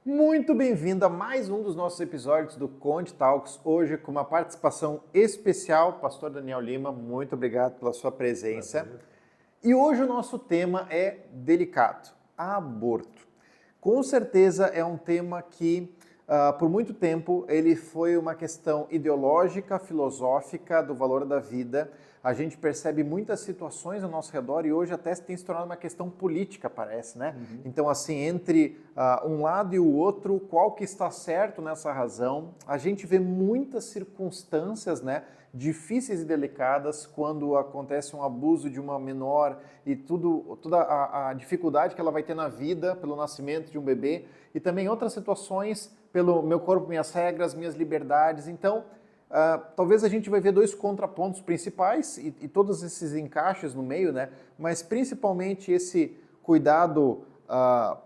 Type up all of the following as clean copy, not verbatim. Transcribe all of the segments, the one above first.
Muito bem-vindo a mais um dos nossos episódios do Conde Talks, hoje com uma participação especial, Pastor Daniel Lima, muito obrigado pela sua presença. Prazer. E hoje o nosso tema é delicado, aborto. Com certeza é um tema que, por muito tempo, ele foi uma questão ideológica, filosófica do valor da vida. A gente percebe muitas situações ao nosso redor e hoje até tem se tornado uma questão política, parece, né? Uhum. Então, assim, entre um lado e o outro, qual que está certo nessa razão? A gente vê muitas circunstâncias, né, difíceis e delicadas quando acontece um abuso de uma menor e toda a dificuldade que ela vai ter na vida pelo nascimento de um bebê e também outras situações pelo meu corpo, minhas regras, minhas liberdades. Então, talvez a gente vai ver dois contrapontos principais e todos esses encaixes no meio, né? Mas principalmente esse cuidado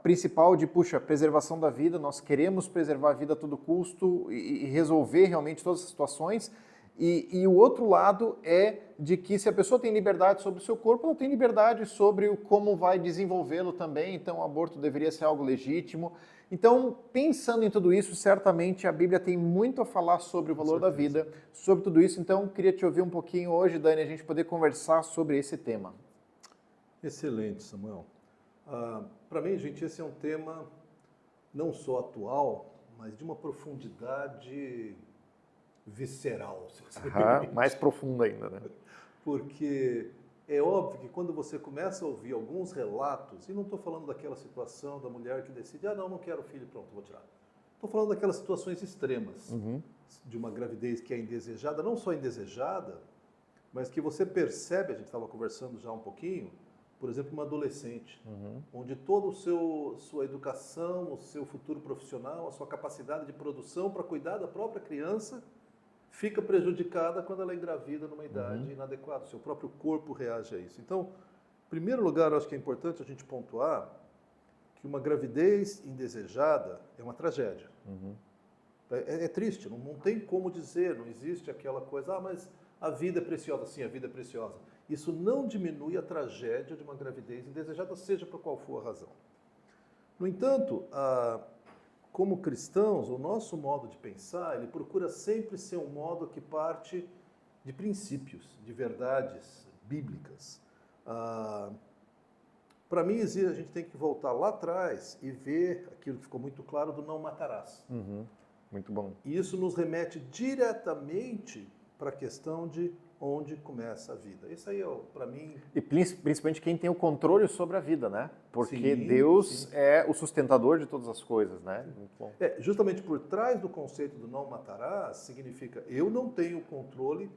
principal de, preservação da vida, nós queremos preservar a vida a todo custo e resolver realmente todas as situações. E o outro lado é de que se a pessoa tem liberdade sobre o seu corpo, ela tem liberdade sobre como vai desenvolvê-lo também, então o aborto deveria ser algo legítimo. Então, pensando em tudo isso, certamente a Bíblia tem muito a falar sobre o valor da vida, sobre tudo isso. Então, queria te ouvir um pouquinho hoje, Dani, a gente poder conversar sobre esse tema. Excelente, Samuel. Para mim, gente, esse é um tema não só atual, mas de uma profundidade visceral, se você me permite. Mais profundo ainda, né? Porque é óbvio que quando você começa a ouvir alguns relatos, e não estou falando daquela situação da mulher que decide, não quero filho, pronto, vou tirar. Estou falando daquelas situações extremas, de uma gravidez que é indesejada, não só indesejada, mas que você percebe, a gente estava conversando já um pouquinho, por exemplo, uma adolescente, onde toda sua educação, o seu futuro profissional, a sua capacidade de produção para cuidar da própria criança, fica prejudicada quando ela é engravida numa idade inadequada. O seu próprio corpo reage a isso. Então, em primeiro lugar, eu acho que é importante a gente pontuar que uma gravidez indesejada é uma tragédia. É triste, não tem como dizer, não existe aquela coisa, mas a vida é preciosa. Sim, a vida é preciosa. Isso não diminui a tragédia de uma gravidez indesejada, seja por qual for a razão. No entanto, como cristãos, o nosso modo de pensar, ele procura sempre ser um modo que parte de princípios, de verdades bíblicas. Para mim, a gente tem que voltar lá atrás e ver aquilo que ficou muito claro do não matarás. Muito bom. E isso nos remete diretamente para a questão de onde começa a vida. Isso aí, para mim... E principalmente quem tem o controle sobre a vida, né? Porque Sim, Deus é o sustentador de todas as coisas, né? Muito bom. Justamente por trás do conceito do não matarás, significa eu não tenho controle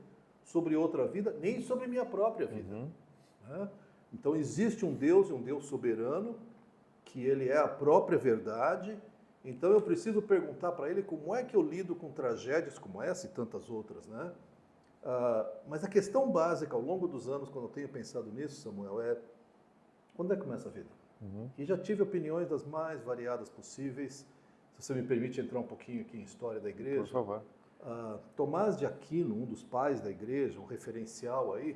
sobre outra vida, nem sobre minha própria vida. Né? Então existe um Deus soberano, que ele é a própria verdade. Então eu preciso perguntar para ele como é que eu lido com tragédias como essa e tantas outras, né? Mas a questão básica ao longo dos anos, quando eu tenho pensado nisso, Samuel, é quando é que começa a vida? E já tive opiniões das mais variadas possíveis. Se você me permite entrar um pouquinho aqui em história da igreja. Por favor. Tomás de Aquino, um dos pais da igreja, um referencial aí,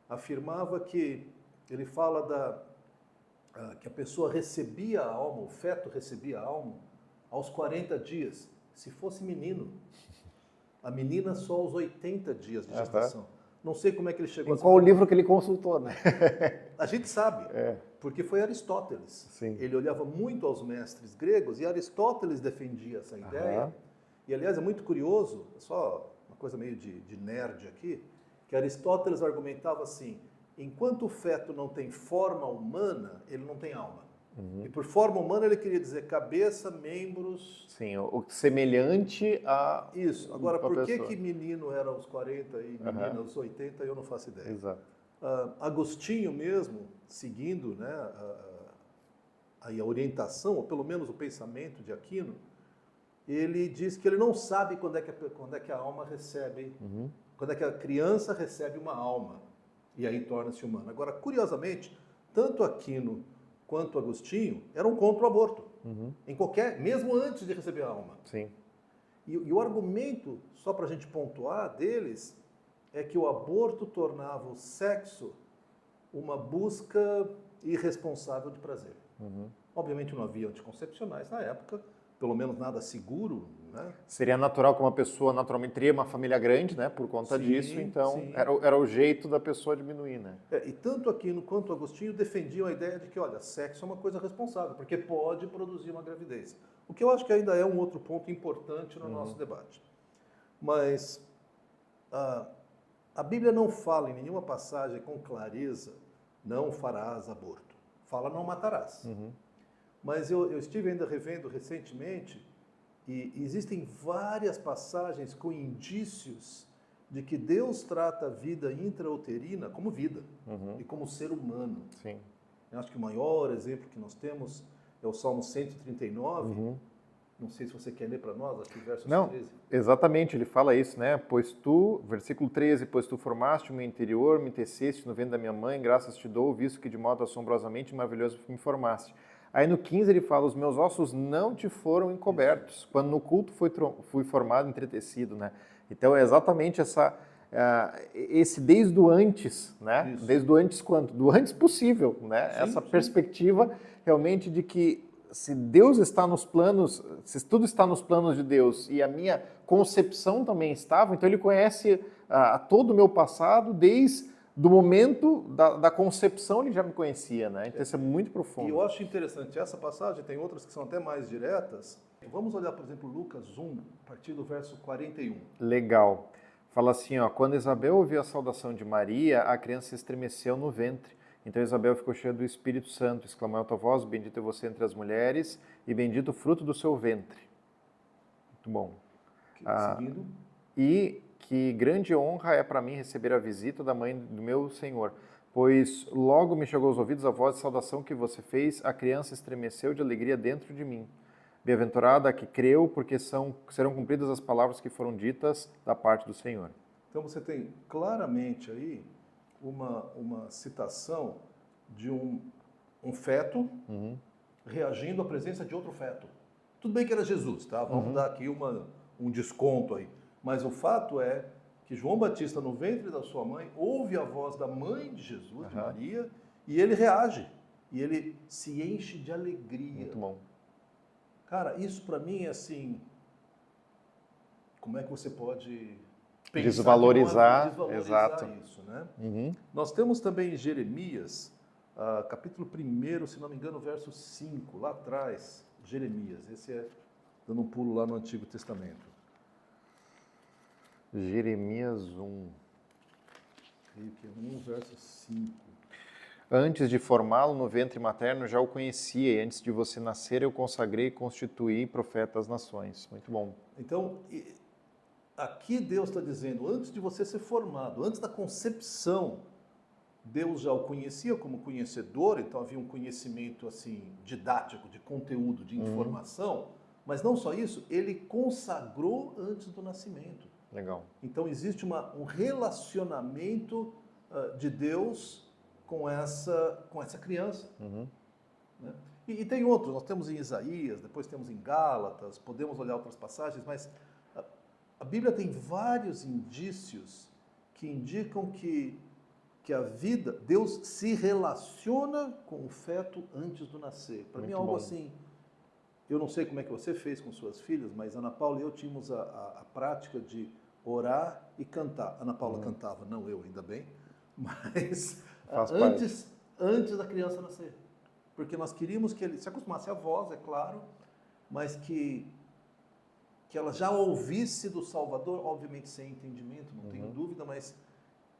afirmava que ele fala que a pessoa recebia a alma, o feto recebia a alma aos 40 dias, se fosse menino. A menina só aos 80 dias de gestação. Não sei como é que ele chegou a... Qual o livro que ele consultou, né? A gente sabe, porque foi Aristóteles. Sim. Ele olhava muito aos mestres gregos e Aristóteles defendia essa ideia. E, aliás, é muito curioso, só uma coisa meio de nerd aqui, que Aristóteles argumentava assim, enquanto o feto não tem forma humana, ele não tem alma. E por forma humana ele queria dizer cabeça, membros... Sim, o semelhante a... Isso. Agora, por que menino era aos 40 e menina aos 80, eu não faço ideia. Exato. Agostinho mesmo, seguindo, né, a orientação, ou pelo menos o pensamento de Aquino, ele diz que ele não sabe quando é que a alma recebe, quando é que a criança recebe uma alma, e aí torna-se humana. Agora, curiosamente, tanto Aquino quanto Agostinho eram contra o aborto. Uhum. Em qualquer, mesmo antes de receber a alma. Sim. E o argumento, só para a gente pontuar, deles, é que o aborto tornava o sexo uma busca irresponsável de prazer. Uhum. Obviamente não havia anticoncepcionais na época, pelo menos nada seguro, né? Seria natural que uma pessoa naturalmente teria uma família grande, né, por conta Sim, disso, então sim. era o jeito da pessoa diminuir, né? E tanto Aquino quanto Agostinho defendiam a ideia de que, olha, sexo é uma coisa responsável, porque pode produzir uma gravidez. O que eu acho que ainda é um outro ponto importante no nosso debate. Mas a Bíblia não fala em nenhuma passagem com clareza, não farás aborto. Fala, não matarás. Uhum. Mas eu estive ainda revendo recentemente e existem várias passagens com indícios de que Deus trata a vida intrauterina como vida e como ser humano. Sim. Eu acho que o maior exemplo que nós temos é o Salmo 139. Não sei se você quer ler para nós aqui, versos 13. Exatamente, ele fala isso, né? Pois tu, versículo 13, pois tu formaste o meu interior, me teceste no ventre da minha mãe, graças te dou, visto que de modo assombrosamente maravilhoso me formaste. Aí no 15 ele fala, os meus ossos não te foram encobertos, isso. Quando no culto fui formado, entretecido, né? Então é exatamente esse desde o antes, né? Isso. Desde o antes quanto? Do antes possível, né? Sim, essa sim. perspectiva realmente de que se Deus está nos planos, se tudo está nos planos de Deus e a minha concepção também estava, então ele conhece todo o meu passado, desde do momento da concepção ele já me conhecia, né? Então isso é muito profundo. E eu acho interessante essa passagem, tem outras que são até mais diretas. Vamos olhar, por exemplo, Lucas 1, a partir do verso 41. Legal. Fala assim, ó, quando Isabel ouviu a saudação de Maria, a criança se estremeceu no ventre. Então Isabel ficou cheia do Espírito Santo, exclamou em alta voz, bendita é você entre as mulheres e bendito o fruto do seu ventre. Muito bom. Seguindo. E que grande honra é para mim receber a visita da mãe do meu Senhor, pois logo me chegou aos ouvidos a voz de saudação que você fez, a criança estremeceu de alegria dentro de mim. Bem-aventurada a que creu, porque serão cumpridas as palavras que foram ditas da parte do Senhor. Então você tem claramente aí uma citação de um feto reagindo à presença de outro feto. Tudo bem que era Jesus, tá? Vamos dar aqui um desconto aí. Mas o fato é que João Batista, no ventre da sua mãe, ouve a voz da mãe de Jesus, de Maria, e ele reage. E ele se enche de alegria. Muito bom. Cara, isso para mim é assim... Como é que você pode... Desvalorizar exato. Isso, né? Nós temos também em Jeremias, capítulo 1, se não me engano, verso 5, lá atrás, Jeremias. Esse é dando um pulo lá no Antigo Testamento. Jeremias 1. Creio que é 1, verso 5. Antes de formá-lo no ventre materno, já o conhecia, e antes de você nascer, eu consagrei e constituí profeta às nações. Muito bom. Então, aqui Deus está dizendo, antes de você ser formado, antes da concepção, Deus já o conhecia como conhecedor, então havia um conhecimento assim didático, de conteúdo, de informação, mas não só isso, ele consagrou antes do nascimento. Legal. Então existe um relacionamento de Deus com essa criança. Né? E tem outros, nós temos em Isaías, depois temos em Gálatas, podemos olhar outras passagens, mas a Bíblia tem vários indícios que indicam que a vida, Deus se relaciona com o feto antes do nascer. Para mim é algo assim, eu não sei como é que você fez com suas filhas, mas Ana Paula e eu tínhamos a prática de orar e cantar. Ana Paula cantava, não eu, ainda bem, mas antes da criança nascer. Porque nós queríamos que ele se acostumasse à voz, é claro, mas que ela já ouvisse do Salvador, obviamente sem entendimento, não tenho dúvida, mas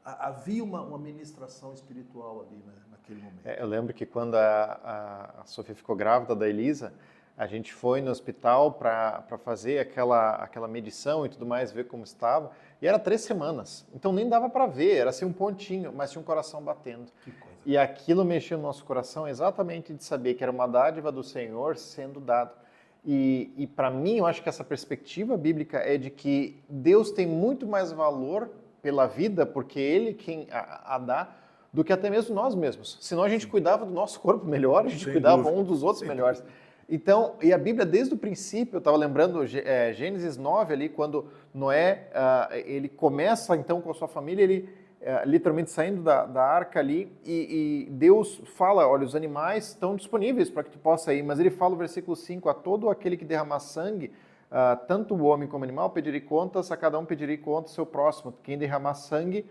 havia uma ministração espiritual ali, né, naquele momento. Eu lembro que quando a Sofia ficou grávida da Elisa, a gente foi no hospital para fazer aquela medição e tudo mais, ver como estava, e era 3 semanas, então nem dava para ver, era assim um pontinho, mas tinha um coração batendo. Que coisa. E aquilo mexeu no nosso coração exatamente de saber que era uma dádiva do Senhor sendo dado. E para mim, eu acho que essa perspectiva bíblica é de que Deus tem muito mais valor pela vida, porque Ele quem a dá, do que até mesmo nós mesmos. Senão a gente cuidava do nosso corpo melhor, a gente Sem cuidava dúvida. um dos outros Sem melhores. dúvida. Então, e a Bíblia desde o princípio, eu estava lembrando Gênesis 9 ali, quando Noé, ele começa então com a sua família, ele literalmente saindo da arca ali, e Deus fala, olha, os animais estão disponíveis para que tu possa ir, mas ele fala no versículo 5, a todo aquele que derramar sangue, tanto o homem como o animal, pedirei contas, a cada um pedirei contas seu próximo. Quem derramar sangue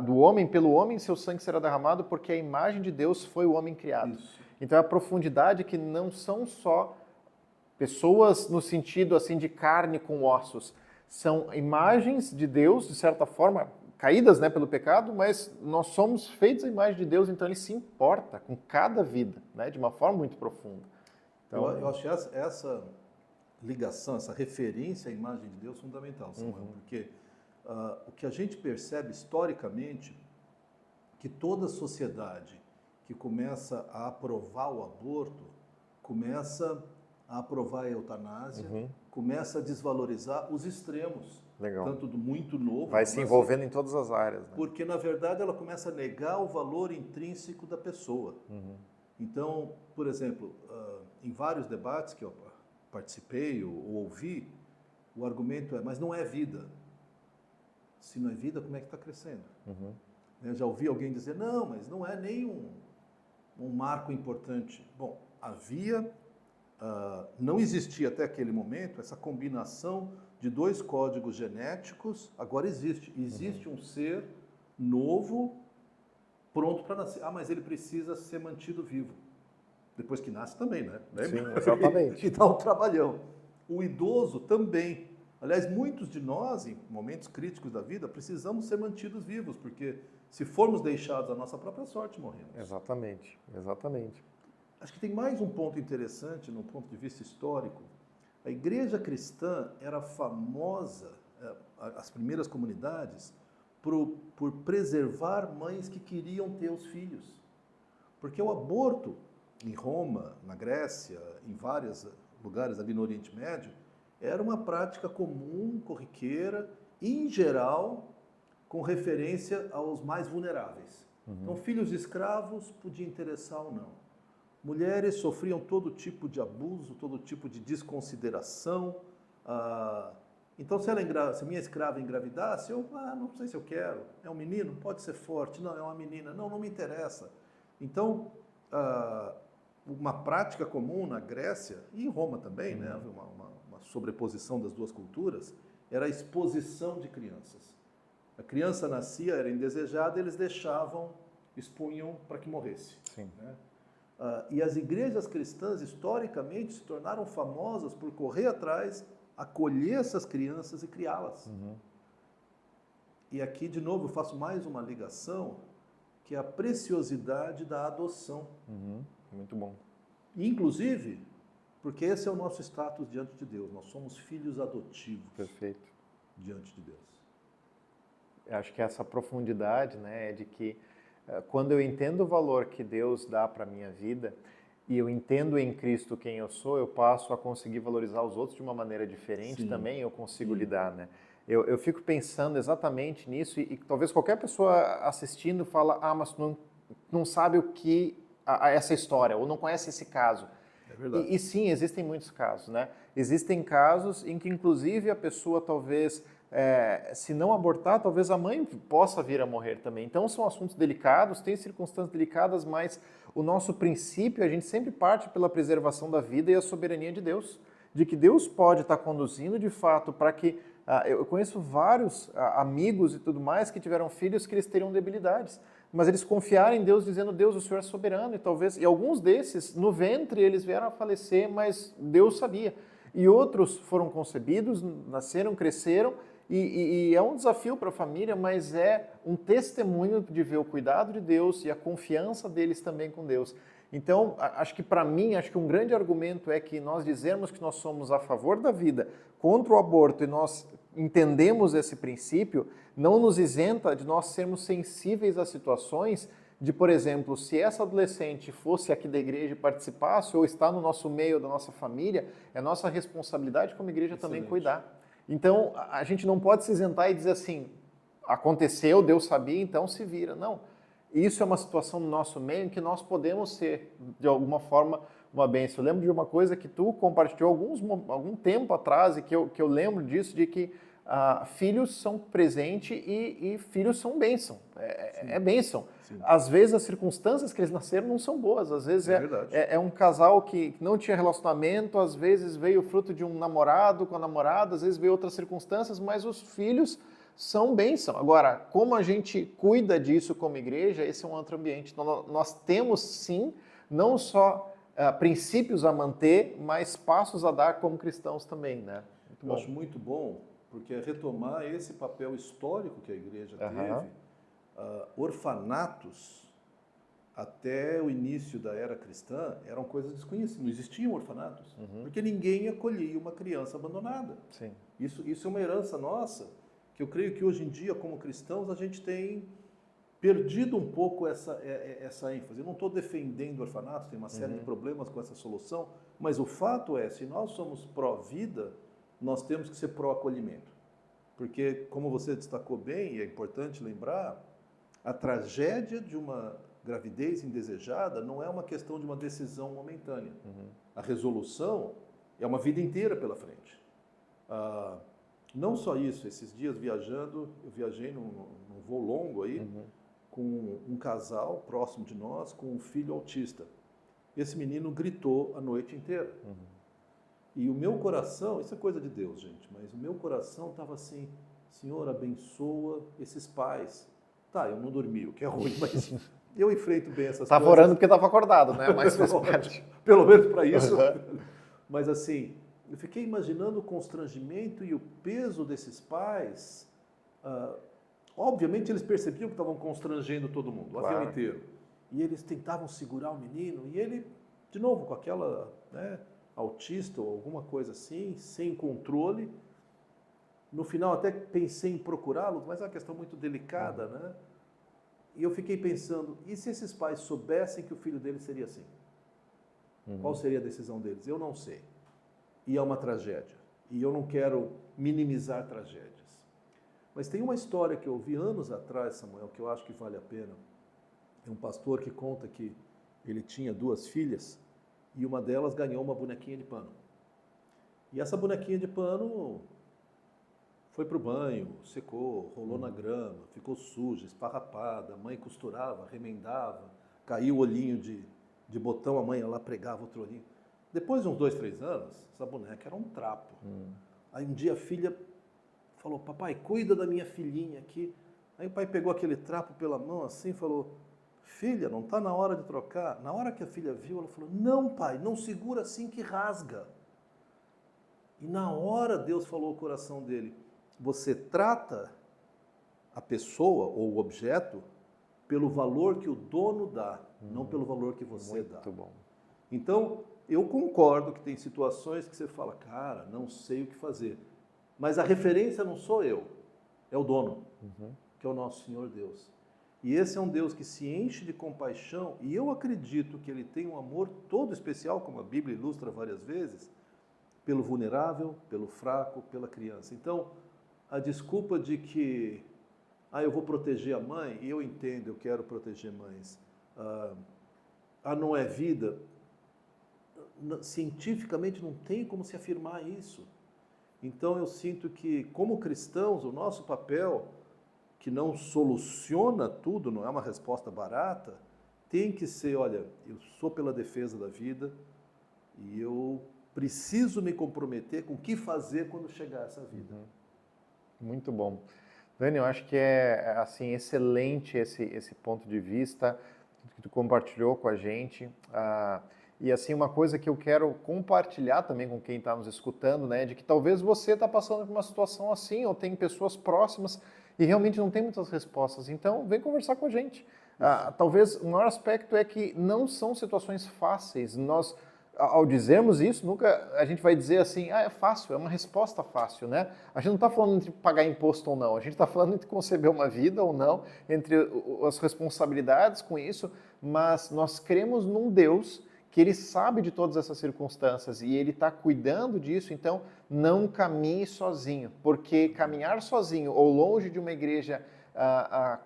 do homem, pelo homem, seu sangue será derramado, porque a imagem de Deus foi o homem criado. Isso. Então, a profundidade que não são só pessoas no sentido assim de carne com ossos, são imagens de Deus, de certa forma, caídas, né, pelo pecado, mas nós somos feitos à imagem de Deus, então ele se importa com cada vida, né, de uma forma muito profunda. Então, Eu acho essa ligação, essa referência à imagem de Deus fundamental, Samuel, porque o que a gente percebe historicamente, que toda sociedade que começa a aprovar o aborto, começa a aprovar a eutanásia, começa a desvalorizar os extremos. Legal. Tanto do muito novo... Vai se envolvendo em todas as áreas. Né? Porque, na verdade, ela começa a negar o valor intrínseco da pessoa. Então, por exemplo, em vários debates que eu participei ou ouvi, o argumento é, mas não é vida. Se não é vida, como é que está crescendo? Eu já ouvi alguém dizer, não, mas não é nem um marco importante. Bom, não existia até aquele momento essa combinação de dois códigos genéticos, agora existe. Existe um ser novo, pronto para nascer. Ah, mas ele precisa ser mantido vivo. Depois que nasce também, né? Sim, exatamente. Que dá um trabalhão. O idoso também. Aliás, muitos de nós, em momentos críticos da vida, precisamos ser mantidos vivos, porque se formos deixados à nossa própria sorte, morremos. Exatamente, exatamente. Acho que tem mais um ponto interessante, no ponto de vista histórico. A igreja cristã era famosa, as primeiras comunidades, por preservar mães que queriam ter os filhos. Porque o aborto, em Roma, na Grécia, em vários lugares ali no Oriente Médio, era uma prática comum, corriqueira, em geral, com referência aos mais vulneráveis. Então, filhos de escravos podia interessar ou não. Mulheres sofriam todo tipo de abuso, todo tipo de desconsideração. Então, se a minha escrava engravidasse, eu não sei se eu quero. É um menino? Pode ser forte. Não, é uma menina. Não me interessa. Então, uma prática comum na Grécia, e em Roma também, né, uma sobreposição das duas culturas, era a exposição de crianças. A criança nascia, era indesejada, eles expunham para que morresse. Sim. Né? E as igrejas cristãs, historicamente, se tornaram famosas por correr atrás, acolher essas crianças e criá-las. E aqui, de novo, eu faço mais uma ligação, que é a preciosidade da adoção. Muito bom. Inclusive, porque esse é o nosso status diante de Deus. Nós somos filhos adotivos. Perfeito. Diante de Deus. Eu acho que essa profundidade, né, é de que quando eu entendo o valor que Deus dá para a minha vida e eu entendo em Cristo quem eu sou, eu passo a conseguir valorizar os outros de uma maneira diferente. Sim. Também eu consigo lidar, né? Eu fico pensando exatamente nisso e talvez qualquer pessoa assistindo fala, mas não sabe o que essa história ou não conhece esse caso. É verdade. E sim, existem muitos casos, né? Existem casos em que inclusive a pessoa talvez se não abortar, talvez a mãe possa vir a morrer também. Então são assuntos delicados, tem circunstâncias delicadas, mas o nosso princípio, a gente sempre parte pela preservação da vida e a soberania de Deus, de que Deus pode estar conduzindo de fato para que... eu conheço vários amigos e tudo mais que tiveram filhos que eles teriam debilidades, mas eles confiaram em Deus dizendo, Deus, o Senhor é soberano, e alguns desses, no ventre, eles vieram a falecer, mas Deus sabia. E outros foram concebidos, nasceram, cresceram, e é um desafio para a família, mas é um testemunho de ver o cuidado de Deus e a confiança deles também com Deus. Então, acho que para mim, acho que um grande argumento é que nós dizermos que nós somos a favor da vida, contra o aborto, e nós entendemos esse princípio, não nos isenta de nós sermos sensíveis a situações de, por exemplo, se essa adolescente fosse aqui da igreja e participasse, ou está no nosso meio, da nossa família, é nossa responsabilidade como igreja também cuidar. Então, a gente não pode se isentar e dizer assim, aconteceu, Deus sabia, então se vira. Não. isso é uma situação no nosso meio em que nós podemos ser, de alguma forma, uma bênção. Eu lembro de uma coisa que tu compartilhou algum tempo atrás, e que eu lembro disso, de que filhos são presente e filhos são bênção. É bênção. Sim. Às vezes as circunstâncias que eles nasceram não são boas. Às vezes é um casal que não tinha relacionamento, às vezes veio fruto de um namorado com a namorada, às vezes veio outras circunstâncias, mas os filhos são bênção. Agora, como a gente cuida disso como igreja, esse é um outro ambiente. Então, nós temos sim, não só princípios a manter, mas passos a dar como cristãos também, né? Eu acho muito bom, porque é retomar esse papel histórico que a igreja teve. Orfanatos, até o início da era cristã, eram coisas desconhecidas. Não existiam orfanatos, porque ninguém acolhia uma criança abandonada. Sim. Isso é uma herança nossa, que eu creio que hoje em dia, como cristãos, a gente tem perdido um pouco essa ênfase. Eu não estou defendendo orfanatos, tem uma série de problemas com essa solução, mas o fato é, se nós somos pró-vida, nós temos que ser pró-acolhimento. Porque, como você destacou bem, e é importante lembrar, a tragédia de uma gravidez indesejada não é uma questão de uma decisão momentânea. A resolução é uma vida inteira pela frente. Não só isso, esses dias viajando, eu viajei num voo longo aí, com um casal próximo de nós, com um filho autista. Esse menino gritou a noite inteira. E o meu coração, isso é coisa de Deus, gente, mas o meu coração estava assim, Senhor, abençoa esses pais. Tá, eu não dormi, o que é ruim, mas eu enfrento bem essas coisas. Estava orando porque estava acordado, né? Mas fez parte. Pelo menos para isso. Mas assim, eu fiquei imaginando o constrangimento e o peso desses pais. Obviamente eles percebiam que estavam constrangendo todo mundo, o avião inteiro. E eles tentavam segurar o menino, e ele, de novo, com aquela, né, autista ou alguma coisa assim, sem controle. No final até pensei em procurá-lo, mas é uma questão muito delicada, né? E eu fiquei pensando, e se esses pais soubessem que o filho deles seria assim? Qual seria a decisão deles? Eu não sei. E é uma tragédia. E eu não quero minimizar tragédias. Mas tem uma história que eu ouvi anos atrás, Samuel, que eu acho que vale a pena. É um pastor que conta que ele tinha 2 filhas e uma delas ganhou uma bonequinha de pano. E essa bonequinha de pano foi para o banho, secou, rolou na grama, ficou suja, esparrapada, a mãe costurava, remendava, caiu o olhinho de botão, a mãe lá pregava outro olhinho. Depois de uns 2, 3 anos, essa boneca era um trapo. Aí um dia a filha falou, papai, cuida da minha filhinha aqui. Aí o pai pegou aquele trapo pela mão assim e falou, filha, não está na hora de trocar? Na hora que a filha viu, ela falou, não pai, não segura assim que rasga. E na hora Deus falou ao coração dele, você trata a pessoa ou o objeto pelo valor que o dono dá, não pelo valor que você dá. Muito bom. Então, eu concordo que tem situações que você fala, cara, não sei o que fazer. Mas a referência não sou eu, é o dono, que é o nosso Senhor Deus. E esse é um Deus que se enche de compaixão, e eu acredito que ele tem um amor todo especial, como a Bíblia ilustra várias vezes, pelo vulnerável, pelo fraco, pela criança. Então, a desculpa de que, eu vou proteger a mãe, e eu entendo, eu quero proteger mães, não é vida, cientificamente não tem como se afirmar isso. Então eu sinto que, como cristãos, o nosso papel, que não soluciona tudo, não é uma resposta barata, tem que ser, olha, eu sou pela defesa da vida e eu preciso me comprometer com o que fazer quando chegar essa vida. Muito bom. Dani, eu acho que é assim, excelente esse ponto de vista que tu compartilhou com a gente. E assim, uma coisa que eu quero compartilhar também com quem está nos escutando, né, de que talvez você está passando por uma situação assim, ou tem pessoas próximas e realmente não tem muitas respostas. Então, vem conversar com a gente. Talvez o maior aspecto é que não são situações fáceis. Nós, ao dizermos isso, nunca a gente vai dizer assim, é fácil, é uma resposta fácil, né? A gente não está falando entre pagar imposto ou não, a gente está falando entre conceber uma vida ou não, entre as responsabilidades com isso, mas nós cremos num Deus que ele sabe de todas essas circunstâncias e ele está cuidando disso, então não caminhe sozinho, porque caminhar sozinho ou longe de uma igreja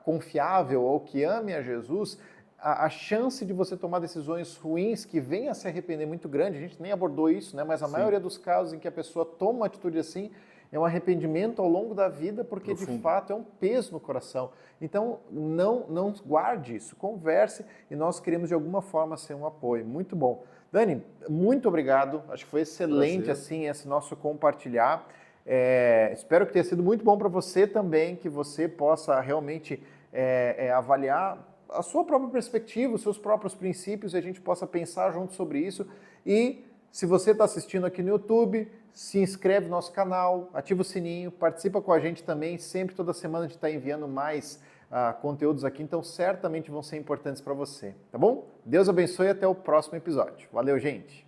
confiável ou que ame a Jesus, a chance de você tomar decisões ruins que venha a se arrepender muito grande. A gente nem abordou isso, né? Mas a maioria dos casos em que a pessoa toma uma atitude assim é um arrependimento ao longo da vida, porque de fato é um peso no coração. Então não guarde isso, converse, e nós queremos de alguma forma ser um apoio. Muito bom. Dani, muito obrigado. Acho que foi excelente assim esse nosso compartilhar. Espero que tenha sido muito bom para você também, que você possa realmente avaliar a sua própria perspectiva, os seus próprios princípios, e a gente possa pensar junto sobre isso. E se você está assistindo aqui no YouTube, se inscreve no nosso canal, ativa o sininho, participa com a gente também. Sempre, toda semana, a gente está enviando mais conteúdos aqui, então certamente vão ser importantes para você, tá bom? Deus abençoe e até o próximo episódio. Valeu, gente!